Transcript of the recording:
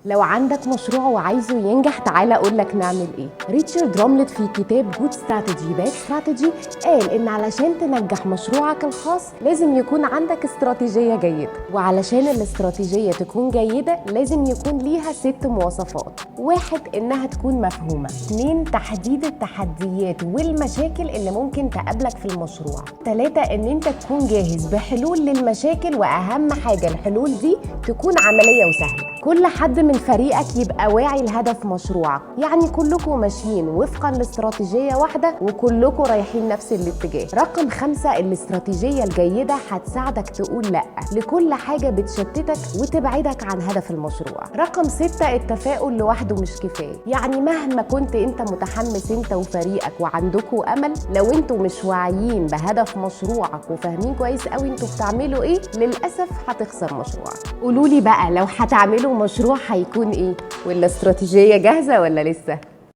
لو عندك مشروع وعايزه ينجح تعالى اقول لك نعمل ايه. ريتشارد راملت في كتاب جود ستراتيجي باد ستراتيجي قال ان علشان تنجح مشروعك الخاص لازم يكون عندك استراتيجية جيدة، وعلشان الاستراتيجية تكون جيدة لازم يكون ليها 6 مواصفات. 1 انها تكون مفهومة. 2 تحديد التحديات والمشاكل اللي ممكن تقابلك في المشروع. 3 ان انت تكون جاهز بحلول للمشاكل، واهم حاجة الحلول دي تكون عملية وسهلة. كل حد من فريقك يبقى واعي لهدف مشروعك، يعني كلكم ماشيين وفقا لاستراتيجية واحدة وكلكم رايحين نفس الاتجاه. رقم 5 الاستراتيجية الجيدة هتساعدك تقول لأ لكل حاجة بتشتتك وتبعدك عن هدف المشروع. رقم 6 التفاؤل لوحده مش كفاية، يعني مهما كنت انت متحمس انت وفريقك وعندكم امل، لو انتوا مش واعيين بهدف مشروعك وفاهمين كويس قوي انتوا بتعملوا ايه، للأسف هتخسر مشروعك. قولولي بقى لو هتعملوا مشروع هيكون ايه؟ ولا استراتيجية جاهزة ولا لسه؟